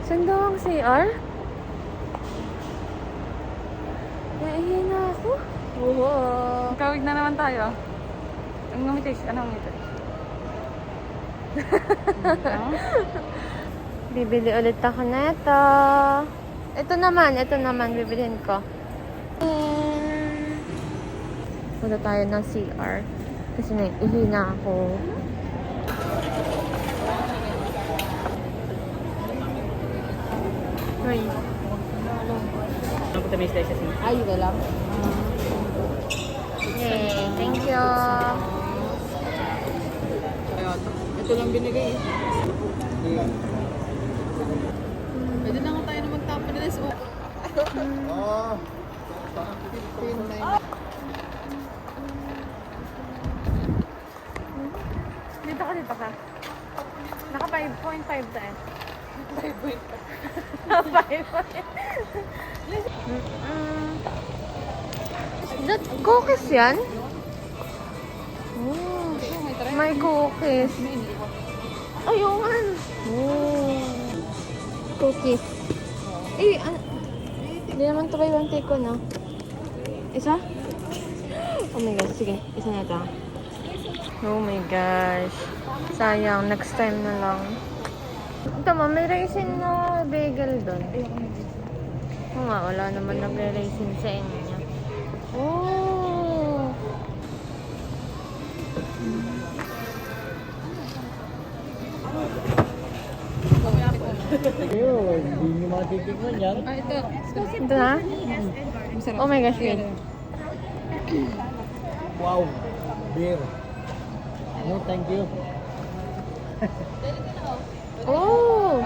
Saan daw ang CR? Naihi na ako. Wow. Kawig na naman tayo. Ang ngumitis. Anong ngumitis? Bibili ulit ako na ito. Ito naman, bibilhin ko. Punta tayo ng CR. Kasi naihi na ako. Uy. Ano po tamis tayo sa sink? Ay, ito lang. Yay, thank you. Ito lang binigay eh. Pwede na nga tayo na magtapon na sa Dito ka. Naka 5.5 tayo. 5.5. That cookies yan? Oh, may cookies. Ayun. Oh. Cookies. Hindi naman ito buy one take one, no? Isa? Oh my gosh, sige. Isa na ito. Oh my gosh. Sayang, next time na lang. Ito mo, may raisin na bagel doon. Oo nga, wala naman nagre-raisin sa inyo. Oh! Hindi nyo matitikman yan. Ito na? Oh my gosh, wait. Wow. Beer. No, thank you. Oh!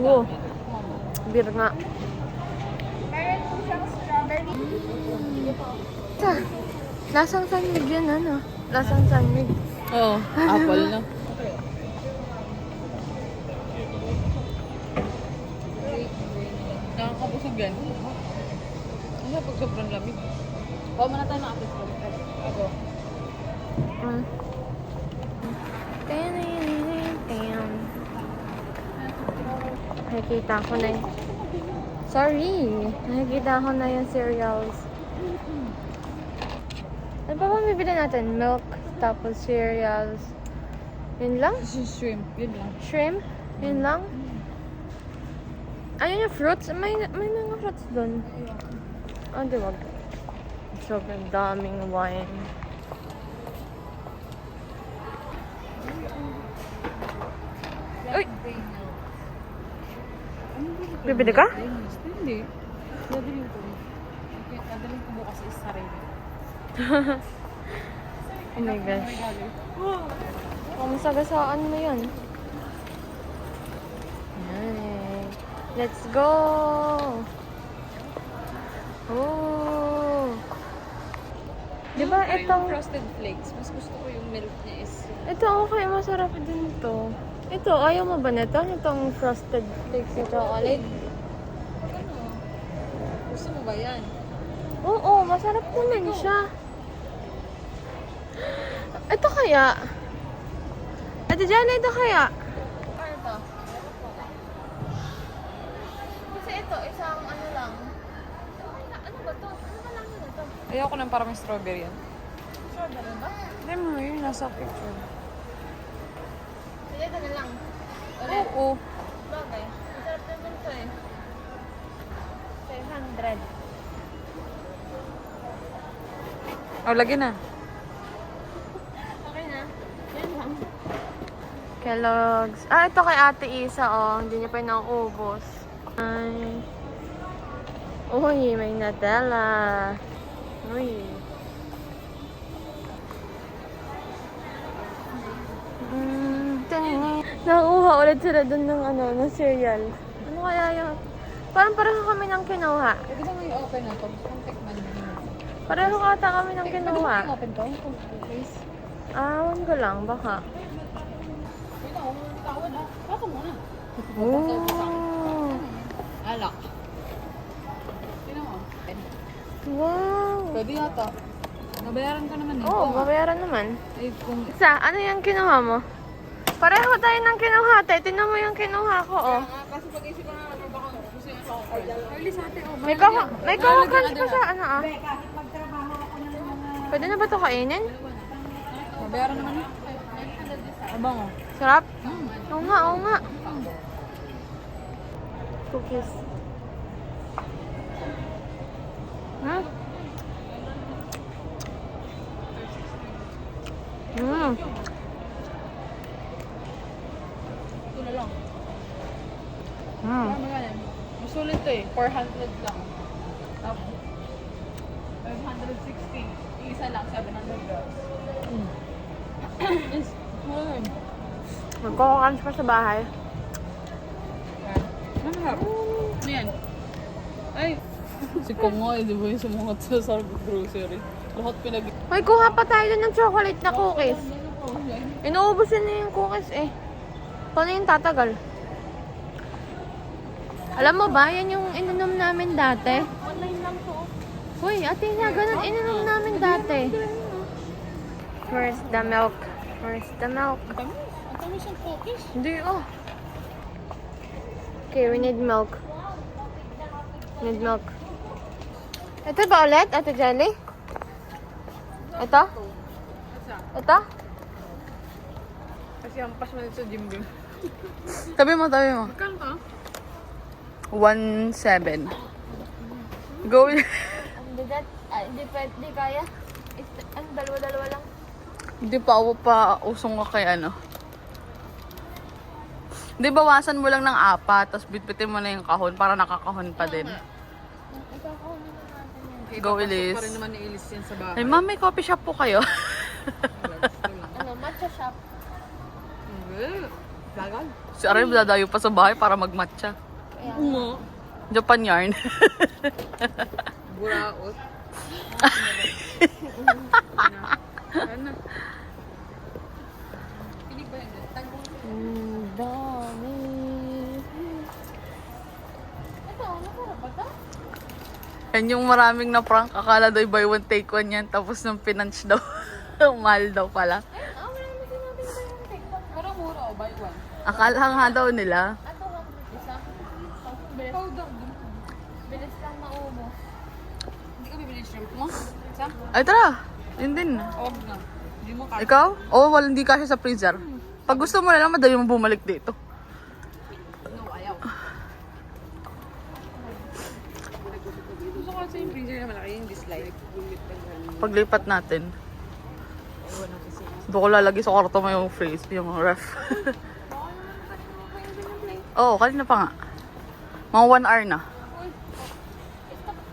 Wow. Beer nga. Lasang sanmig yun, ano? Lasang sanmig. Oo, apple na. Nakakabusog yan. Ano pag sobrang lamig? Oo, muna tayo ng apple. Ako. Mm. Nakikita ko na yung... Sorry! Nakikita ko na yung cereals. Ano pa ba bibili natin? Milk, tapos cereals. Yun lang? Shrimp, yun lang. Shrimp? Yun lang? Ayun yung fruits? May mga fruits doon. Oh, di wag. Sobrang daming wine. Uy! Bibili ka? Hindi. Dadaling ko. Dadaling ko bukas is sarili. Oh my gosh. Kamusagasaan mo yun. Yan. Let's go! Oh! Diba itong... Frosted Flakes. Mas gusto ko yung milk niya is... Ito okay, masarap din to. Ito, ayaw mo ba nito? Itong frosted flakes na chocolate? Ano? Gusto mo ba yan? Oo, masarap naman siya. Ito kaya? Ate Jana, ito kaya? Ano to? Kasi ito, isang ano lang. Ano ba to? Ano ba lang yun ito? Ayoko nang parang strawberry yan. Strawberry ba? Hindi mo, yun nasa picture. Sige, ito na lang. Ulit. Oo. Bagay. Masarap naman to eh. 500. Oh, lagi na. Okay na. Yan lang. Kellogg's. Ah, ito kay Ate Isa, oh. Hindi niya pa nauubos. Ay. Uy, may Nutella. Uy. Nakuha ulit sila dun ng ano, ng cereal. Ano kaya yung... Parang pareho kami ng kinuha. Pwede ba ngayon open na to? Contact man. Pareho kata kami ng kinuha. Pwede ba open to? Please. Awan ko lang, baka. Wait ako, tawad ah. Baka muna. Oh. Alak. Sino mo? Wow. Pwede yata. Nabayaran ko naman eh. Oo, babayaran naman. Ay, kung... Isa, ano yung kinuha mo? Pareho tayo ng kinuha, te. Tingnan mo yung kinuha ko, oh. Kasi pag-isip ko na naman baka gusto yung sa offer. Early sa ate, oh. May kawakan pa sa ano, ah. Pwede na ba ito kainin? Mabayaran naman eh. Abang oh. Sarap? Oo nga, oo nga. Cookies. Hmm? Hmm. Ito na lang. Hmm. Magkano? Masulit to eh. 400 lang. Tapos 560. Yung isa lang, 700 grams. Yes. Magkakakans pa sa bahay. Ano yan? Ay! Si Kongoy, di ba yung sumungot sa grocery? Lahat pinag... May kuha pa tayo dun ng chocolate na cookies. Inuubos yun na yung cookies eh. Paano yung tatagal? Alam mo ba, yan yung ininom namin dati. Online lang to. Uy, ate nga, ganun ininom namin dati. Where's the milk? Where's the milk? Ang tamis yung cookies. Hindi, oh. Okay, we need milk. Need milk. Ito ba ulit, Ate Jelly? Ito? Ito? Kasi ang pas man sa gym gym. Tabi mo. Magkano ka? 1.7. Go. Hindi kaya. Ano, dalawa-dalawa lang. Hindi pa ako pa usong ka kay ano. Hindi, bawasan mo lang ng 4, tapos bitbitin mo na yung kahon para nakakahon pa din. Go, Elise. Pa rin naman ni Elise yan sa bahay. Ay, ma'am, may coffee shop po kayo. Ano, matcha shop. Lagal? Si Aray, dadayo pa sa bahay para magmatcha. Kaya, Japan yarn. Buraot. Ano? Pinig ba yun? dami. Ito, nasarap ba ito? Yan yung maraming na prank. Akala daw buy one take one yan. Tapos nung pinunch daw. Mahal daw pala. Wala naman sinabi ba yung TikTok? Mura-mura o buy one? Akala nga daw nila. Ato nga, isa. Bilis, Powder. bilis lang maubo. Hindi ka bibili shrimp mo? Isa? Ay, tara. Yun din. Huwag na. Hindi mo kaya. Ikaw? Oo, wala, hindi kasi sa freezer. Pag gusto mo na lang, madali mo bumalik dito. No, ayaw. Gusto ko kasi yung freezer na malaki yung dislike. Paglipat natin. Doon ko lalagay sa kwarto mo yung freeze, yung ref. Oo, kanina pa nga. Mga 1 hour na.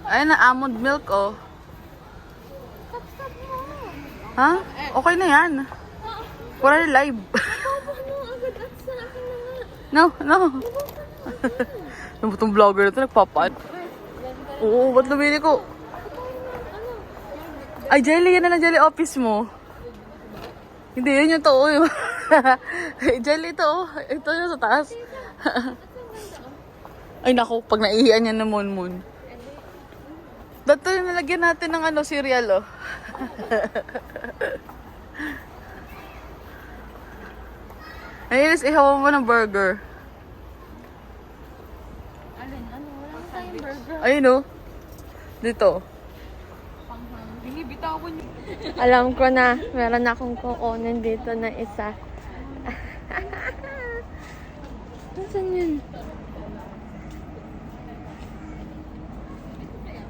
Ayun na, almond milk, oh. Stop mo. Ha? Okay na yan. Wala na live. Bobo mo agad at sa akin na nga. No. Ano ba itong vlogger na ito? Nagpapaat. Oo, ba't lumili ko? Ay, Jelly, yan na lang Jelly office mo. Hindi, yun yung tao yun. Jelly ito, oh. Ito yung sa taas. Ay, naku, pag naihiyan yan na mon-mon. Dato yung nalagyan natin ng ano, cereal, oh. Ayun, ihawa mo ng burger. Alin, ano, wala na tayong burger. Ayun, oh. Dito. Hindi, bitawan niyo. Alam ko na, meron akong kukunin dito na isa. Nasaan yun?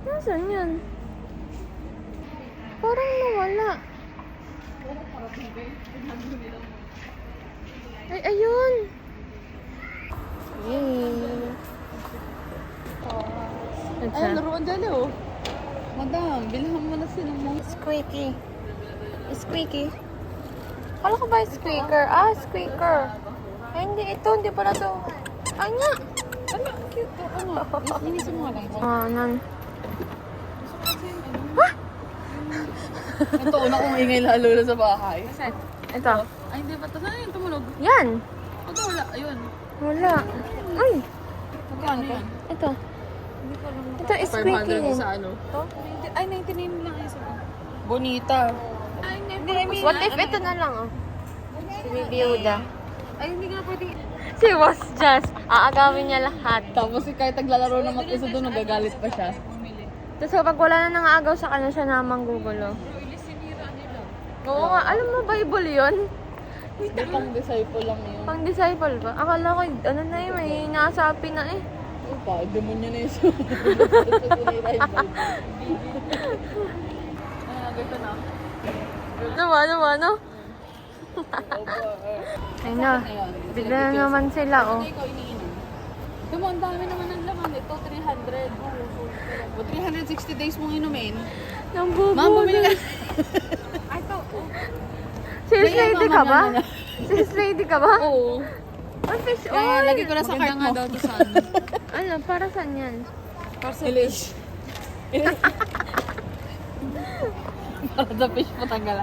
Nasaan yun? Parang nawala. Ay, ayun! Yay! Ay, laruan dyan oh. Madam, bilhan mo na sila mo. Squeaky. Squeaky. Kala ko ba squeaker? Ah, squeaker. Ay, hindi. Ito, hindi pala to. Ay, nga. Ano, cute to. Ano? Inisin mo nga lang. Ah, nan. Ito, una kong ingay lalo na sa bahay. Ito. Ay, hindi ba ito? Saan yung tumunog? Yan. Ito wala. Ayun. Wala. Ay, Magkano yan? ito. Ito is 500 squeaky. sa ano. Ay, 99 lang isa. Bonita. What if ito na lang, oh? Si Baby Yoda. Ay, hindi ka na pwede. Si Was Just, aagawin niya lahat. Tapos kahit naglalaro ng mag-isa doon, nagagalit pa siya. Tapos kapag wala na nangaagaw sa kanya, siya namang gugulo. Oo nga, alam mo, Bible yun? Hindi pang disciple lang yun. Pang disciple ba? Akala ko, ano na yun, may nasapi na eh. Pa, demonyo na yun. Ano? Ay na, bigla na naman sila, oh. Ikaw iniinom. Diba, ang dami naman ng laman. Ito, 300. O, 360 days mong inumin. Nang bubo. Ma'am, bumili ka. Sis lady ka ba? Sis lady ka ba? Oo. Ang fish Kaya, oil. lagi ko na sa cart mo. to sa ano. Ano, para saan yan? Ilish. Para sa fish patanggal.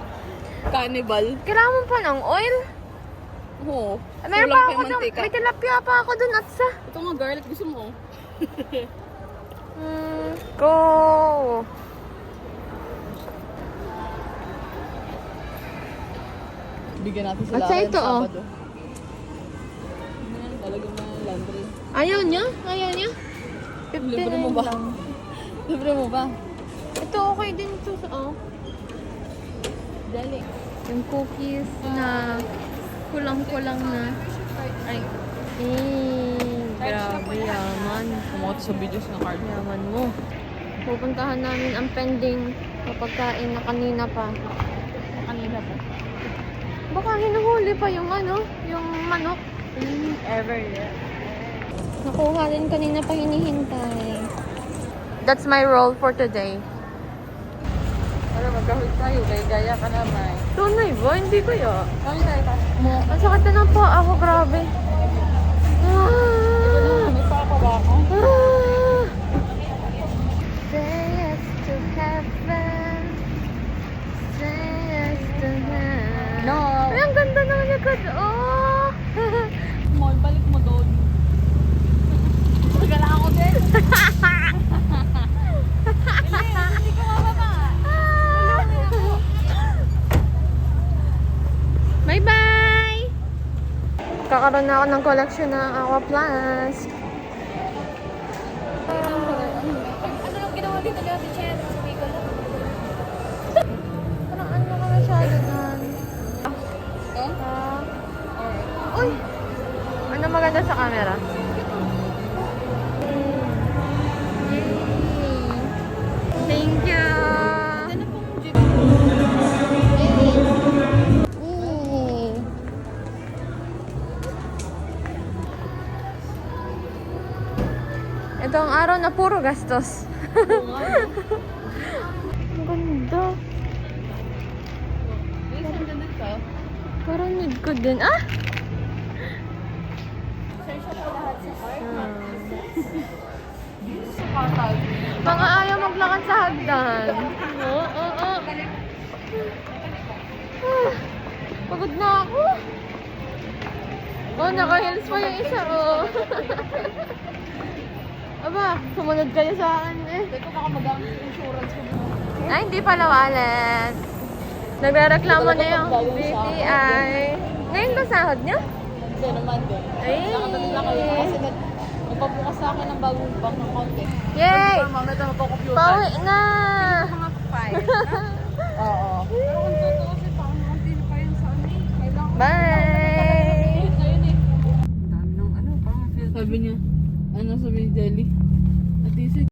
Cannibal. Kailangan mo pa ng oil? Oo. Meron pa ako dun, may tilapia pa ako dun at sa. Ito nga garlic, gusto mo? Go! Bigyan natin sila. At sa ito, oh. Sabado. Ayan, talagang na laundry. Ayaw niya? 59 Libre mo ba? lang. Libre mo ba? Ito okay din ito. Oh. Dali. Yung cookies na kulang-kulang na. Ay. Grabe yaman. Kumakot sa videos ng card. Yaman mo. Pupuntahan namin ang pending na pagkain na kanina pa. Kanina pa. Baka hinuhuli pa yung ano, yung manok. Ever yet. Nakuha rin kanina pa hinihintay. That's my role for today. Para magkahit tayo, kay gaya ka naman. Tunay ba? Hindi ko ya. Kami tayo pa. Mo. Ang sakit na ng paa ako, grabe. May pa ba ako? Say yes to heaven. Say yes to heaven. No. Ay, ang ganda naman yung kad. Oh! Mo, balik mo doon. Magala ako din. Hindi ka mababa. Bye-bye! Kakaroon na ako ng collection ng Aqua Plus. Ano lang ginawa dito ni Ate Chen? Sabi ko lang. Parang ano ka masyado nun? Uy! Ano maganda sa camera? Yay! Thank you! Yay! Ito ang araw na puro gastos. Ang ganda. Parang need ko din. Ah! Mga ayaw maglakad sa hagdan. Oo. Pagod na ako. Oh, naka-heels pa yung isa, oh. Aba, sumunod kayo sa akin eh. Teka, baka magamit yung insurance ko. Ay, hindi pala wallet. Nagre-reklamo na yung BPI. Ngayon ba sahod niyo? Hindi naman din. Ay! Nakatabi lang kayo kasi nagpabukas sa akin ng bagong bank ng konti. Yay! Mama, ito magpo-computer. Pauwi na! Mga papaya. Oo. Pero kung totoo kasi parang konti na pa yun sa ano eh. Kailangan ko. Bye! Ngayon eh. Ang dami ng ano, parang feel. Sabi niya, ano sabi ni Jelly? At least